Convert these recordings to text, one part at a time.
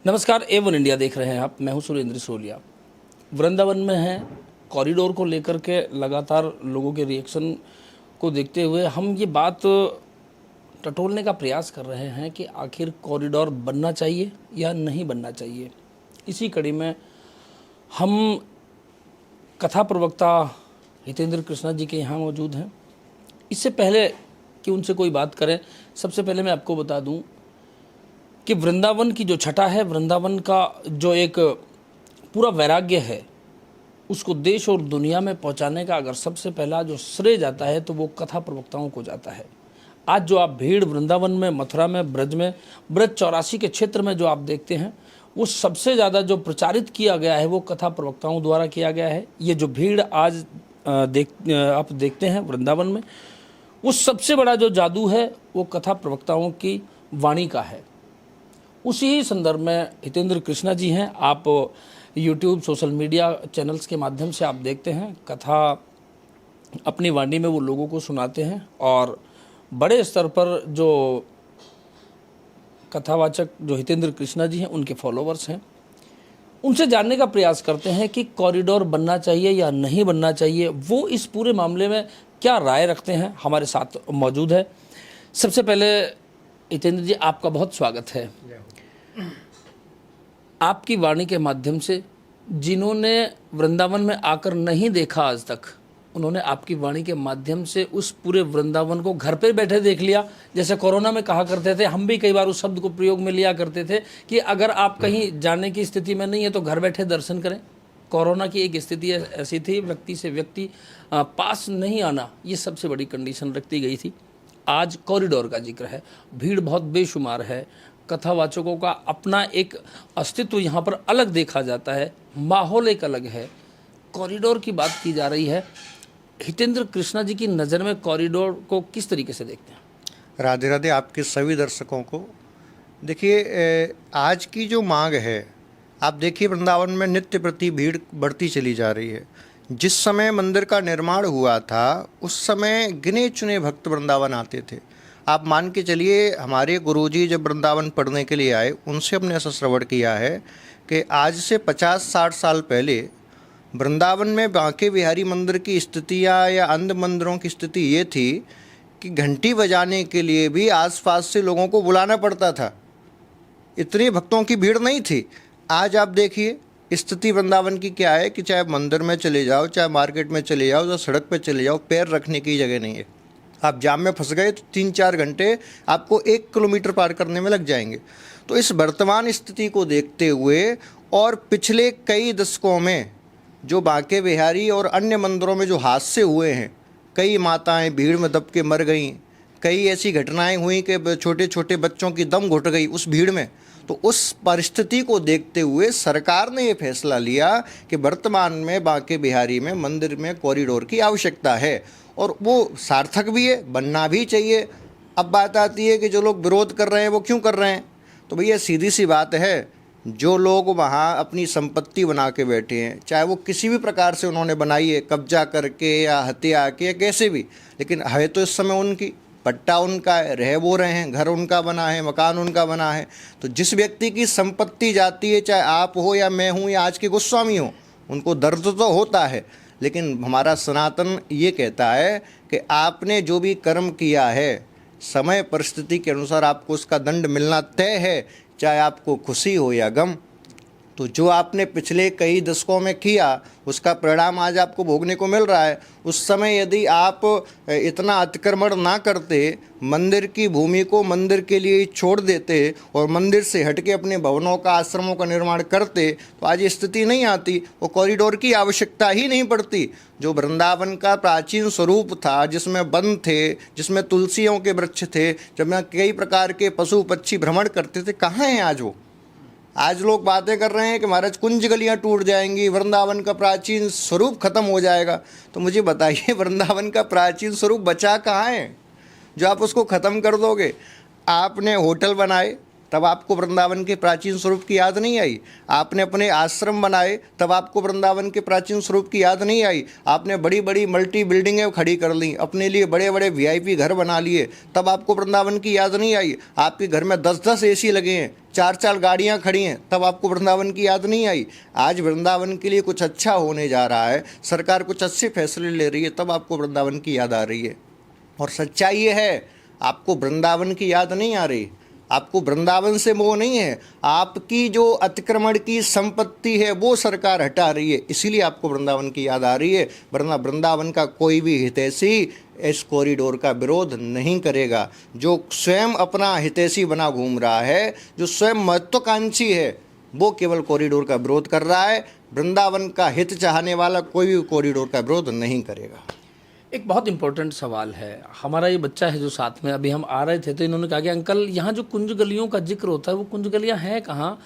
नमस्कार, A1 India देख रहे हैं आप। मैं हूं सुरेंद्र सोलिया। वृंदावन में हैं, कॉरिडोर को लेकर के लगातार लोगों के रिएक्शन को देखते हुए हम ये बात टटोलने का प्रयास कर रहे हैं कि आखिर कॉरिडोर बनना चाहिए या नहीं बनना चाहिए। इसी कड़ी में हम कथा प्रवक्ता हितेंद्र कृष्णा जी के यहाँ मौजूद हैं। इससे पहले कि उनसे कोई बात करें, सबसे पहले मैं आपको बता दूं कि वृंदावन की जो छटा है, वृंदावन का जो एक पूरा वैराग्य है, उसको देश और दुनिया में पहुंचाने का अगर सबसे पहला जो श्रेय जाता है तो वो कथा प्रवक्ताओं को जाता है। आज जो आप भीड़ वृंदावन में, मथुरा में, ब्रज 84 के क्षेत्र में जो आप देखते हैं, वो सबसे ज़्यादा जो प्रचारित किया गया है वो कथा प्रवक्ताओं द्वारा किया गया है। ये जो भीड़ आज आप देखते हैं वृंदावन में, वो सबसे बड़ा जो जादू है वो कथा प्रवक्ताओं की वाणी का है। उसी ही संदर्भ में हितेंद्र कृष्णा जी हैं। आप यूट्यूब, सोशल मीडिया चैनल्स के माध्यम से आप देखते हैं, कथा अपनी वाणी में वो लोगों को सुनाते हैं और बड़े स्तर पर जो कथावाचक जो हितेंद्र कृष्णा जी हैं उनके फॉलोवर्स हैं। उनसे जानने का प्रयास करते हैं कि कॉरिडोर बनना चाहिए या नहीं बनना चाहिए, वो इस पूरे मामले में क्या राय रखते हैं। हमारे साथ मौजूद है। सबसे पहले हितेंद्र जी, आपका बहुत स्वागत है। आपकी वाणी के माध्यम से जिन्होंने वृंदावन में आकर नहीं देखा आज तक, उन्होंने आपकी वाणी के माध्यम से उस पूरे वृंदावन को घर पे बैठे देख लिया। जैसे कोरोना में कहा करते थे, हम भी कई बार उस शब्द को प्रयोग में लिया करते थे कि अगर आप कहीं जाने की स्थिति में नहीं है तो घर बैठे दर्शन करें। कोरोना की एक स्थिति ऐसी थी, व्यक्ति से व्यक्ति पास नहीं आना, ये सबसे बड़ी कंडीशन रखती गई थी। आज कॉरिडोर का जिक्र है, भीड़ बहुत बेशुमार है, कथावाचकों का अपना एक अस्तित्व यहाँ पर अलग देखा जाता है, माहौल एक अलग है। कॉरिडोर की बात की जा रही है। हितेंद्र कृष्णा जी की नज़र में कॉरिडोर को किस तरीके से देखते हैं? राधे राधे आपके सभी दर्शकों को। देखिए, आज की जो मांग है, आप देखिए वृंदावन में नित्य प्रति भीड़ बढ़ती चली जा रही है। जिस समय मंदिर का निर्माण हुआ था उस समय गिने चुने भक्त वृंदावन आते थे। आप मान के चलिए, हमारे गुरुजी जब वृंदावन पढ़ने के लिए आए, उनसे हमने ऐसा श्रवण किया है कि आज से 50-60 साल पहले वृंदावन में बांके बिहारी मंदिर की स्थितियाँ या अन्य मंदिरों की स्थिति ये थी कि घंटी बजाने के लिए भी आसपास से लोगों को बुलाना पड़ता था, इतनी भक्तों की भीड़ नहीं थी। आज आप देखिए स्थिति वृंदावन की क्या है कि चाहे मंदिर में चले जाओ, चाहे मार्केट में चले जाओ, या सड़क पे चले जाओ, पैर रखने की जगह नहीं है। आप जाम में फंस गए तो 3-4 घंटे आपको 1 किलोमीटर पार करने में लग जाएंगे। तो इस वर्तमान स्थिति को देखते हुए और पिछले कई दशकों में जो बांके बिहारी और अन्य मंदिरों में जो हादसे हुए हैं, कई माताएं भीड़ में दब के मर गईं, कई ऐसी घटनाएं हुई कि छोटे छोटे बच्चों की दम घुट गई उस भीड़ में। तो उस परिस्थिति को देखते हुए सरकार ने ये फैसला लिया कि वर्तमान में बांके बिहारी में मंदिर में कॉरिडोर की आवश्यकता है और वो सार्थक भी है, बनना भी चाहिए। अब बात आती है कि जो लोग विरोध कर रहे हैं वो क्यों कर रहे हैं। तो भैया सीधी सी बात है, जो लोग वहाँ अपनी संपत्ति बना के बैठे हैं, चाहे वो किसी भी प्रकार से उन्होंने बनाई है, कब्जा करके या हत्या के या कैसे भी, लेकिन है तो इस समय उनकी, पट्टा उनका है, रह वो रहे हैं, घर उनका बना है, मकान उनका बना है। तो जिस व्यक्ति की संपत्ति जाती है, चाहे आप हो या मैं हूँ या आज के गोस्वामी हो, उनको दर्द तो होता है। लेकिन हमारा सनातन ये कहता है कि आपने जो भी कर्म किया है, समय परिस्थिति के अनुसार आपको उसका दंड मिलना तय है, चाहे आपको खुशी हो या गम। तो जो आपने पिछले कई दशकों में किया उसका परिणाम आज आपको भोगने को मिल रहा है। उस समय यदि आप इतना अतिक्रमण ना करते, मंदिर की भूमि को मंदिर के लिए छोड़ देते और मंदिर से हटके अपने भवनों का, आश्रमों का निर्माण करते, तो आज ये स्थिति नहीं आती, वो कॉरिडोर की आवश्यकता ही नहीं पड़ती। जो वृंदावन का प्राचीन स्वरूप था, जिसमें वन थे, जिसमें तुलसियों के वृक्ष थे, जब कई प्रकार के पशु पक्षी भ्रमण करते थे, कहाँ हैं आज वो? आज लोग बातें कर रहे हैं कि महाराज कुंज गलियाँ टूट जाएंगी, वृंदावन का प्राचीन स्वरूप खत्म हो जाएगा। तो मुझे बताइए, वृंदावन का प्राचीन स्वरूप बचा कहाँ है जो आप उसको ख़त्म कर दोगे? आपने होटल बनाए तब आपको वृंदावन के प्राचीन स्वरूप की याद नहीं आई। आपने अपने आश्रम बनाए तब आपको वृंदावन के प्राचीन स्वरूप की याद नहीं आई। आपने बड़ी बड़ी मल्टी बिल्डिंगें खड़ी कर ली, अपने लिए बड़े बड़े वीआईपी घर बना लिए, तब आपको वृंदावन की याद नहीं आई। आपके घर में 10-10 एसी लगे हैं, 4 गाड़ियां खड़ी हैं, तब आपको वृंदावन की याद नहीं आई। आज वृंदावन के लिए कुछ अच्छा होने जा रहा है, सरकार कुछ अच्छे फैसले ले रही है, तब आपको वृंदावन की याद आ रही है। और सच्चाई ये है, आपको वृंदावन की याद नहीं आ रही, आपको वृंदावन से मोह नहीं है, आपकी जो अतिक्रमण की संपत्ति है वो सरकार हटा रही है, इसीलिए आपको वृंदावन की याद आ रही है। वरना वृंदावन का कोई भी हितैषी इस कॉरिडोर का विरोध नहीं करेगा। जो स्वयं अपना हितैषी बना घूम रहा है, जो स्वयं महत्वाकांक्षी है, वो केवल कॉरिडोर का विरोध कर रहा है। वृंदावन का हित चाहने वाला कोई भी कॉरिडोर का विरोध नहीं करेगा। एक बहुत इंपॉर्टेंट सवाल है, हमारा ये बच्चा है जो साथ में, अभी हम आ रहे थे तो इन्होंने कहा कि अंकल यहाँ जो कुंज गलियों का जिक्र होता है वो कुंज गलियाँ हैं कहाँ?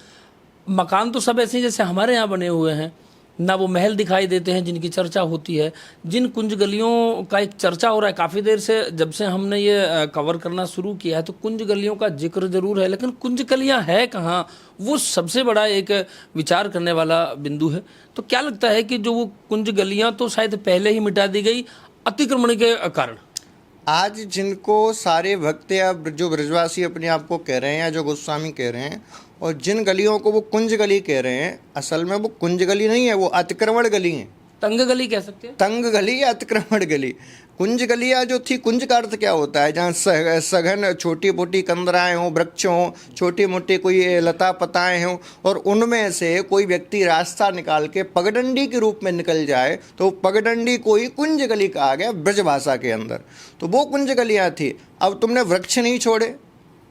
मकान तो सब ऐसे ही जैसे हमारे यहाँ बने हुए हैं, ना वो महल दिखाई देते हैं जिनकी चर्चा होती है। जिन कुंज गलियों का एक चर्चा हो रहा है काफ़ी देर से, जब से हमने ये कवर करना शुरू किया है, तो कुंज गलियों का जिक्र जरूर है, लेकिन कुंज गलियाँ है कहाँ, वो सबसे बड़ा एक विचार करने वाला बिंदु है। तो क्या लगता है कि जो वो कुंज गलियाँ तो शायद पहले ही मिटा दी गई अतिक्रमण के कारण? आज जिनको सारे भक्त या जो ब्रजवासी अपने आप को कह रहे हैं या जो गोस्वामी कह रहे हैं, और जिन गलियों को वो कुंज गली कह रहे हैं, असल में वो कुंज गली नहीं है, वो अतिक्रमण गली है। तंग गली कह सकते हैं, तंग गली या अतिक्रमण गली। कुंज गलियाँ जो थी, कुंज का अर्थ क्या होता है? जहाँ सघन छोटी मोटी कंदराएँ हों, वृक्ष हों, छोटी मोटी कोई लता पताएँ हों, और उनमें से कोई व्यक्ति रास्ता निकाल के पगडंडी के रूप में निकल जाए, तो पगडंडी को ही कुंज गली कहा गया ब्रज भाषा के अंदर। तो वो कुंज गलियाँ थी। अब तुमने वृक्ष नहीं छोड़े,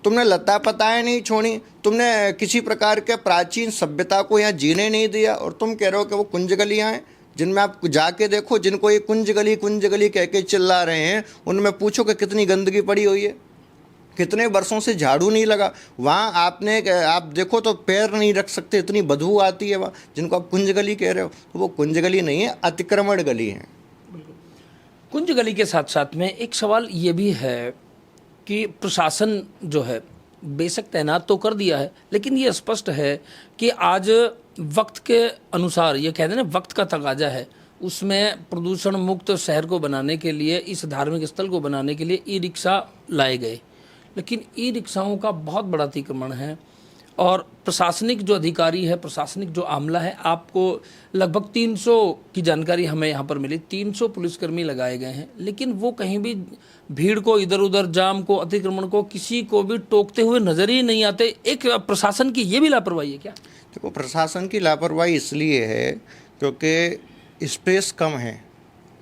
तुमने लता पताएँ नहीं छोड़ी, तुमने किसी प्रकार के प्राचीन सभ्यता को यहाँ जीने नहीं दिया, और तुम कह रहे हो कि वो कुंज गलियाँ हैं, जिनमें आप जाके देखो, जिनको ये कुंज गली कह के चिल्ला रहे हैं, उनमें पूछो कि कितनी गंदगी पड़ी हुई है, कितने वर्षों से झाड़ू नहीं लगा। वहाँ आप देखो तो पैर नहीं रख सकते, इतनी बदबू आती है वहाँ, जिनको आप कुंज गली कह रहे हो। तो वो कुंज गली नहीं है, अतिक्रमण गली है। कुंज गली के साथ साथ में एक सवाल ये भी है कि प्रशासन जो है बेशक तैनात तो कर दिया है, लेकिन ये स्पष्ट है कि आज वक्त के अनुसार, ये कहते हैं ना वक्त का तकाजा है, उसमें प्रदूषण मुक्त शहर को बनाने के लिए, इस धार्मिक स्थल को बनाने के लिए ई रिक्शा लाए गए, लेकिन ई रिक्शाओं का बहुत बड़ा अतिक्रमण है। और प्रशासनिक जो अधिकारी है, प्रशासनिक जो आमला है, आपको लगभग 300 की जानकारी हमें यहाँ पर मिली, 300 पुलिसकर्मी लगाए गए हैं, लेकिन वो कहीं भी भीड़ को, इधर उधर जाम को, अतिक्रमण को, किसी को भी टोकते हुए नजर ही नहीं आते। एक प्रशासन की ये भी लापरवाही है क्या? देखो, प्रशासन की लापरवाही इसलिए है क्योंकि स्पेस कम है,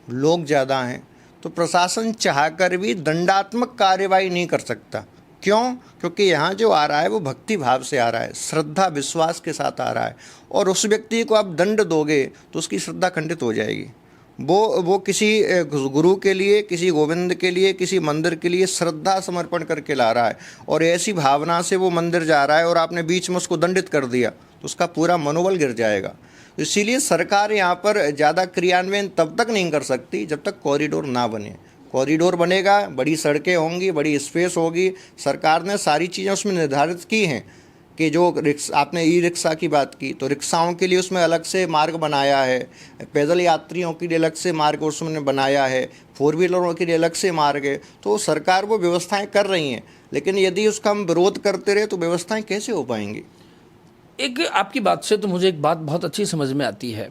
लोग ज़्यादा हैं, तो प्रशासन चाहकर भी दंडात्मक कार्रवाई नहीं कर सकता। क्यों? क्योंकि यहाँ जो आ रहा है वो भक्ति भाव से आ रहा है, श्रद्धा विश्वास के साथ आ रहा है, और उस व्यक्ति को आप दंड दोगे तो उसकी श्रद्धा खंडित हो जाएगी। वो किसी गुरु के लिए, किसी गोविंद के लिए, किसी मंदिर के लिए श्रद्धा समर्पण करके ला रहा है, और ऐसी भावना से वो मंदिर जा रहा है, और आपने बीच में उसको दंडित कर दिया तो उसका पूरा मनोबल गिर जाएगा। इसीलिए सरकार यहाँ पर ज़्यादा क्रियान्वयन तब तक नहीं कर सकती जब तक कॉरिडोर ना बने। कॉरिडोर बनेगा, बड़ी सड़कें होंगी, बड़ी स्पेस होगी, सरकार ने सारी चीज़ें उसमें निर्धारित की हैं कि जो आपने ई रिक्शा की बात की, तो रिक्शाओं के लिए उसमें अलग से मार्ग बनाया है, पैदल यात्रियों के लिए अलग से मार्ग उसमें बनाया है, 4 व्हीलरों के लिए अलग से मार्ग है। तो सरकार वो व्यवस्थाएं कर रही हैं, लेकिन यदि उसका हम विरोध करते रहे तो व्यवस्थाएं कैसे हो पाएंगी? एक आपकी बात से तो मुझे एक बात बहुत अच्छी समझ में आती है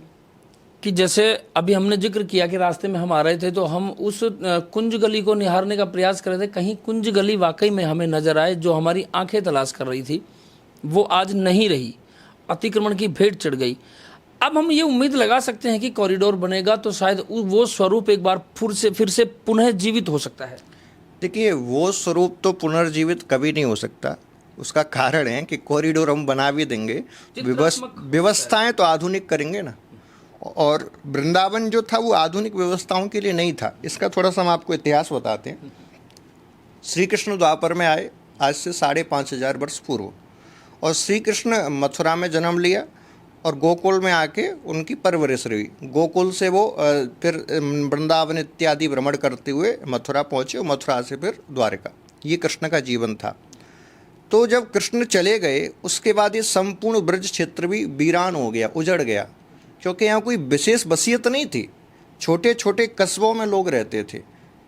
कि जैसे अभी हमने जिक्र किया कि रास्ते में हम आ रहे थे तो हम उस कुंज गली को निहारने का प्रयास कर रहे थे, कहीं कुंज गली वाकई में हमें नजर आए जो हमारी आंखें तलाश कर रही थी, वो आज नहीं रही, अतिक्रमण की भेंट चढ़ गई। अब हम ये उम्मीद लगा सकते हैं कि कॉरिडोर बनेगा तो शायद वो स्वरूप एक बार फिर से पुनः जीवित हो सकता है। देखिए, वो स्वरूप तो पुनर्जीवित कभी नहीं हो सकता। उसका कारण है कि कॉरिडोर हम बना भी देंगे, व्यवस्थाएं तो आधुनिक करेंगे ना, और वृंदावन जो था वो आधुनिक व्यवस्थाओं के लिए नहीं था। इसका थोड़ा सा हम आपको इतिहास बताते हैं। श्री कृष्ण द्वापर में आए आज से 5,500 वर्ष पूर्व, और श्री कृष्ण मथुरा में जन्म लिया और गोकुल में आके उनकी परवरिश रही। गोकुल से वो फिर वृंदावन इत्यादि भ्रमण करते हुए मथुरा पहुँचे, और मथुरा से फिर द्वारका। ये कृष्ण का जीवन था। तो जब कृष्ण चले गए उसके बाद ये संपूर्ण ब्रज क्षेत्र भी वीरान हो गया, उजड़ गया, क्योंकि यहाँ कोई विशेष बसियत नहीं थी। छोटे छोटे कस्बों में लोग रहते थे,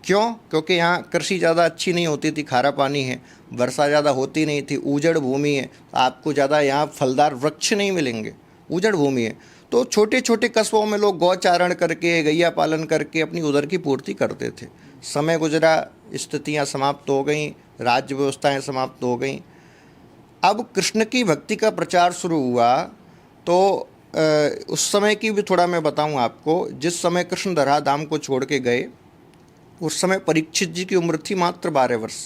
क्यों? क्योंकि यहाँ कृषि ज़्यादा अच्छी नहीं होती थी, खारा पानी है, वर्षा ज़्यादा होती नहीं थी, उजड़ भूमि है, आपको ज़्यादा यहाँ फलदार वृक्ष नहीं मिलेंगे, उजड़ भूमि है। तो छोटे छोटे कस्बों में लोग गौचारण करके, गैया पालन करके अपनी उदर की पूर्ति करते थे। समय गुजरा, स्थितियाँ समाप्त हो गईं, राज्य व्यवस्थाएँ समाप्त हो गईं। अब कृष्ण की भक्ति का प्रचार शुरू हुआ तो उस समय की भी थोड़ा मैं बताऊं आपको। जिस समय कृष्ण धरा धाम को छोड़ के गए, उस समय परीक्षित जी की उम्र थी मात्र 12 वर्ष।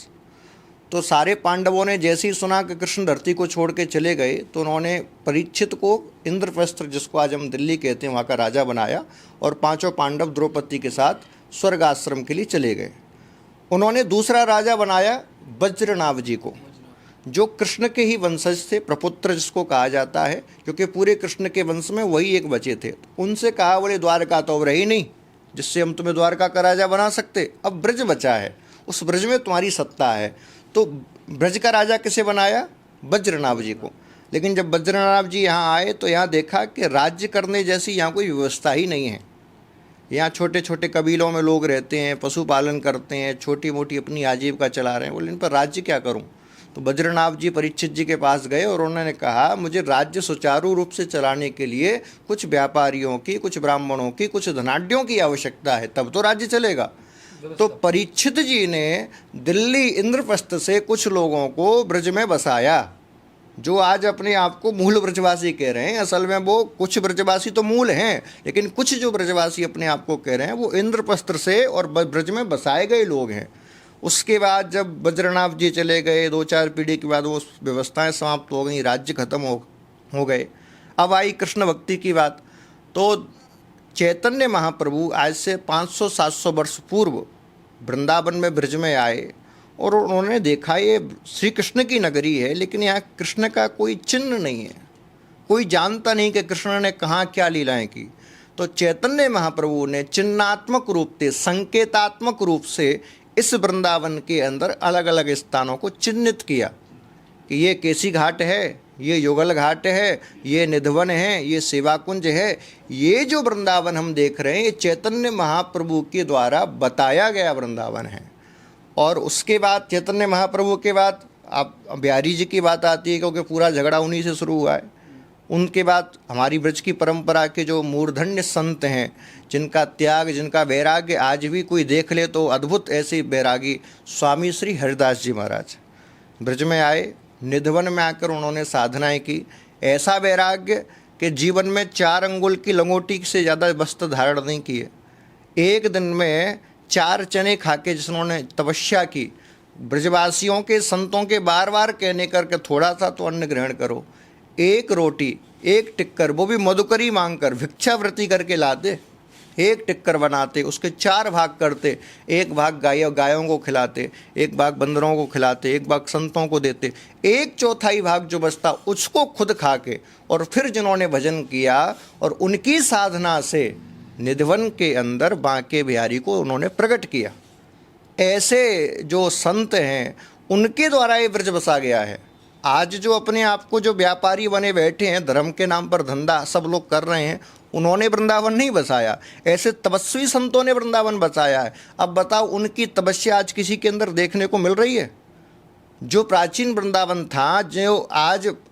तो सारे पांडवों ने जैसे ही सुना कि कृष्ण धरती को छोड़ के चले गए, तो उन्होंने परीक्षित को इंद्रप्रस्थ, जिसको आज हम दिल्ली कहते हैं, वहाँ का राजा बनाया और 5 पांडव द्रौपदी के साथ स्वर्ग आश्रम के लिए चले गए। उन्होंने दूसरा राजा बनाया वज्रनाभ जी को, जो कृष्ण के ही वंशज थे, प्रपुत्र जिसको कहा जाता है, क्योंकि पूरे कृष्ण के वंश में वही एक बचे थे। उनसे कहा, बोले द्वारका तो अब रही नहीं जिससे हम तुम्हें द्वारका का राजा बना सकते, अब ब्रज बचा है, उस ब्रज में तुम्हारी सत्ता है। तो ब्रज का राजा किसे बनाया? वज्रनाभ जी को। लेकिन जब वज्रनाभ जी यहाँ आए तो यहाँ देखा कि राज्य करने जैसी यहाँ कोई व्यवस्था ही नहीं है। यहाँ छोटे छोटे कबीलों में लोग रहते हैं, पशुपालन करते हैं, छोटी मोटी अपनी आजीविका चला रहे हैं। बोले इन पर राज्य क्या करूँ? तो वज्रनाभ जी परीक्षित जी के पास गए और उन्होंने कहा, मुझे राज्य सुचारू रूप से चलाने के लिए कुछ व्यापारियों की, कुछ ब्राह्मणों की, कुछ धनाढ्यों की आवश्यकता है, तब तो राज्य चलेगा। तो परीक्षित जी ने दिल्ली इंद्रप्रस्थ से कुछ लोगों को ब्रज में बसाया, जो आज अपने आप को मूल ब्रजवासी कह रहे हैं। असल में वो कुछ ब्रजवासी तो मूल हैं, लेकिन कुछ जो ब्रजवासी अपने आप को कह रहे हैं वो इंद्रप्रस्थ से और ब्रज में बसाए गए लोग हैं। उसके बाद जब वज्रनाभ जी चले गए, 2-4 पीढ़ी के बाद वो व्यवस्थाएं समाप्त हो गई, राज्य खत्म हो गए। अब आई कृष्ण भक्ति की बात। तो चैतन्य महाप्रभु आज से 500-700 वर्ष पूर्व वृंदावन में ब्रज में आए और उन्होंने देखा ये श्री कृष्ण की नगरी है, लेकिन यहाँ कृष्ण का कोई चिन्ह नहीं है, कोई जानता नहीं कि कृष्ण ने कहाँ क्या लीलाएं की। तो चैतन्य महाप्रभु ने चिन्हात्मक रूप से, संकेतात्मक रूप से इस वृंदावन के अंदर अलग अलग स्थानों को चिन्हित किया कि ये केसी घाट है, ये युगल घाट है, ये निधवन है, ये सेवाकुंज है। ये जो वृंदावन हम देख रहे हैं, ये चैतन्य महाप्रभु के द्वारा बताया गया वृंदावन है। और उसके बाद चैतन्य महाप्रभु के बाद अब बिहारी जी की बात आती है, क्योंकि पूरा झगड़ा उन्हीं से शुरू हुआ है। उनके बाद हमारी ब्रज की परंपरा के जो मूर्धन्य संत हैं, जिनका त्याग, जिनका वैराग्य आज भी कोई देख ले तो अद्भुत, ऐसे वैरागी स्वामी श्री हरिदास जी महाराज ब्रज में आए। निधवन में आकर उन्होंने साधनाएं की, ऐसा वैराग्य कि जीवन में 4 अंगुल की लंगोटी से ज़्यादा वस्त्र धारण नहीं किए। एक दिन में 4 चने खा के जिन्होंने तपस्या की, ब्रजवासियों के संतों के बार बार कहने करके थोड़ा सा तो अन्न ग्रहण करो, 1 रोटी 1 टिक्कर, वो भी मधुकरी मांग कर भिक्षावृत्ति करके लाते, 1 टिक्कर बनाते, उसके 4 भाग करते, 1 भाग गायों को खिलाते, 1 भाग बंदरों को खिलाते, 1 भाग संतों को देते, 1/4 भाग जो बचता उसको खुद खा के, और फिर जिन्होंने भजन किया और उनकी साधना से निधवन के अंदर बांके बिहारी को उन्होंने प्रकट किया। ऐसे जो संत हैं उनके द्वारा ये ब्रज बसा गया है। आज जो अपने आप को जो व्यापारी बने बैठे हैं, धर्म के नाम पर धंधा सब लोग कर रहे हैं, उन्होंने वृंदावन नहीं बसाया, ऐसे तपस्वी संतों ने वृंदावन बसाया है। अब बताओ, उनकी तपस्या आज किसी के अंदर देखने को मिल रही है? जो प्राचीन वृंदावन था, जो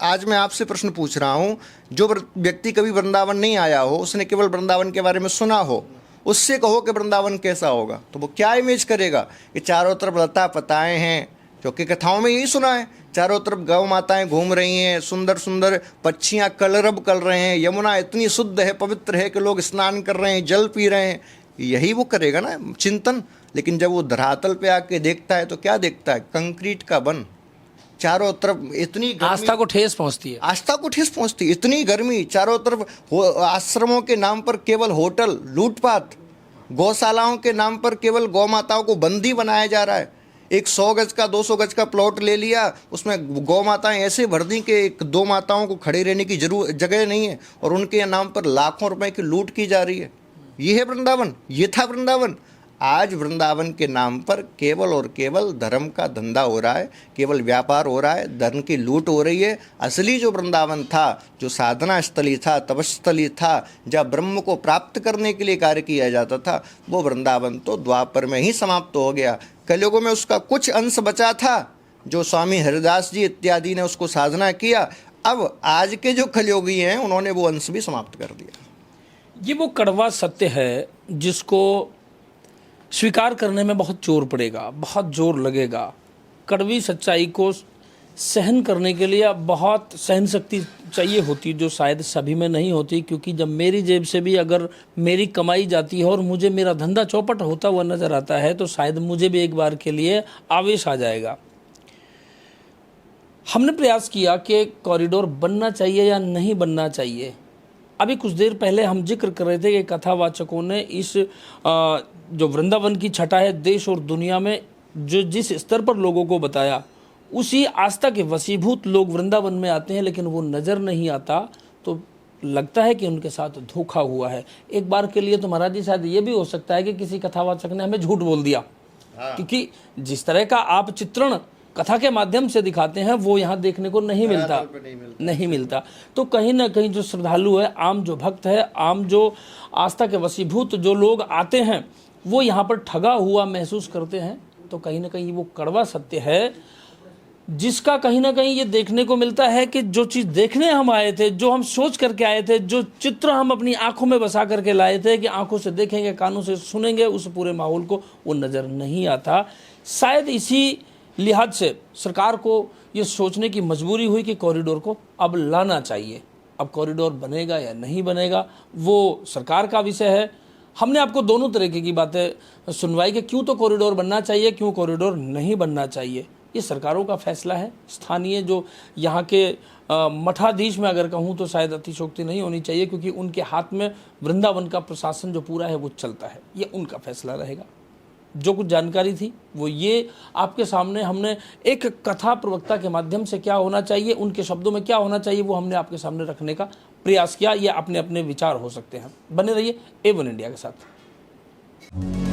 आज मैं आपसे प्रश्न पूछ रहा हूँ, जो व्यक्ति कभी वृंदावन नहीं आया हो, उसने केवल वृंदावन के बारे में सुना हो, उससे कहो कि वृंदावन कैसा होगा, तो वो क्या इमेज करेगा कि चारों तरफ लता पताएं हैं, क्योंकि कथाओं में यही सुना है, चारों तरफ गौ माताएं घूम रही हैं, सुंदर सुंदर पक्षियां कलरब कर रहे हैं, यमुना इतनी शुद्ध है, पवित्र है कि लोग स्नान कर रहे हैं, जल पी रहे हैं, यही वो करेगा ना चिंतन। लेकिन जब वो धरातल पे आके देखता है तो क्या देखता है? कंक्रीट का बन, चारों तरफ इतनी आस्था को ठेस पहुंचती है, आस्था को ठेस पहुंचती, इतनी गर्मी, चारों तरफ आश्रमों के नाम पर केवल होटल, लूटपाट, गौशालाओं के नाम पर केवल गौ माताओं को बंदी बनाया जा रहा है। एक 100 गज का 200 गज का प्लॉट ले लिया, उसमें गौ माताएं ऐसे भर दी कि 2 माताओं को खड़े रहने की जगह नहीं है, और उनके नाम पर लाखों रुपए की लूट की जा रही है। ये है वृंदावन, ये था वृंदावन। आज वृंदावन के नाम पर केवल और केवल धर्म का धंधा हो रहा है, केवल व्यापार हो रहा है, धर्म की लूट हो रही है। असली जो वृंदावन था, जो साधना स्थली था, तपस्थली था, जहाँ ब्रह्म को प्राप्त करने के लिए कार्य किया जाता था, वो वृंदावन तो द्वापर में ही समाप्त हो गया। कलयुग में उसका कुछ अंश बचा था, जो स्वामी हरिदास जी इत्यादि ने उसको साधना किया। अब आज के जो कलयुगी हैं, उन्होंने वो अंश भी समाप्त कर दिया। ये वो कड़वा सत्य है जिसको स्वीकार करने में बहुत जोर पड़ेगा, बहुत जोर लगेगा। कड़वी सच्चाई को सहन करने के लिए बहुत सहन शक्ति चाहिए होती, जो शायद सभी में नहीं होती, क्योंकि जब मेरी जेब से भी अगर मेरी कमाई जाती है और मुझे मेरा धंधा चौपट होता हुआ नजर आता है, तो शायद मुझे भी एक बार के लिए आवेश आ जाएगा। हमने प्रयास किया कि कॉरिडोर बनना चाहिए या नहीं बनना चाहिए। अभी कुछ देर पहले हम जिक्र कर रहे थे कि कथावाचकों ने इस जो वृंदावन की छटा है देश और दुनिया में, जो जिस स्तर पर लोगों को बताया, उसी आस्था के वशीभूत लोग वृंदावन में आते हैं, लेकिन वो नज़र नहीं आता, तो लगता है कि उनके साथ धोखा हुआ है। एक बार के लिए तो महाराज जी शायद ये भी हो सकता है कि किसी कथावाचक ने हमें झूठ बोल दिया, क्योंकि जिस तरह का आप चित्रण कथा के माध्यम से दिखाते हैं वो यहाँ देखने को नहीं मिलता। तो कहीं ना कहीं जो श्रद्धालु है, आम जो भक्त है, आम जो आस्था के वशीभूत जो लोग आते हैं, वो यहाँ पर ठगा हुआ महसूस करते हैं। तो कहीं ना कहीं वो कड़वा सत्य है, जिसका कहीं ना कहीं ये देखने को मिलता है कि जो चीज़ देखने हम आए थे, जो हम सोच करके आए थे, जो चित्र हम अपनी आंखों में बसा करके लाए थे कि आंखों से देखेंगे, कानों से सुनेंगे, उस पूरे माहौल को वो नज़र नहीं आता। शायद इसी लिहाज से सरकार को ये सोचने की मजबूरी हुई कि कॉरिडोर को अब लाना चाहिए। अब कॉरिडोर बनेगा या नहीं बनेगा वो सरकार का विषय है। हमने आपको दोनों तरीके की बातें सुनवाई कि क्यों तो कॉरिडोर बनना चाहिए, क्यों कॉरिडोर नहीं बनना चाहिए। ये सरकारों का फैसला है। स्थानीय जो यहाँ के मठाधीश में अगर कहूँ तो शायद अतिशोक्ति नहीं होनी चाहिए, क्योंकि उनके हाथ में वृंदावन का प्रशासन जो पूरा है वो चलता है। ये उनका फैसला रहेगा। जो कुछ जानकारी थी वो ये आपके सामने हमने एक कथा प्रवक्ता के माध्यम से क्या होना चाहिए, उनके शब्दों में क्या होना चाहिए, वो हमने आपके सामने रखने का प्रयास किया। ये अपने अपने विचार हो सकते हैं। बने रहिए A1 इंडिया के साथ।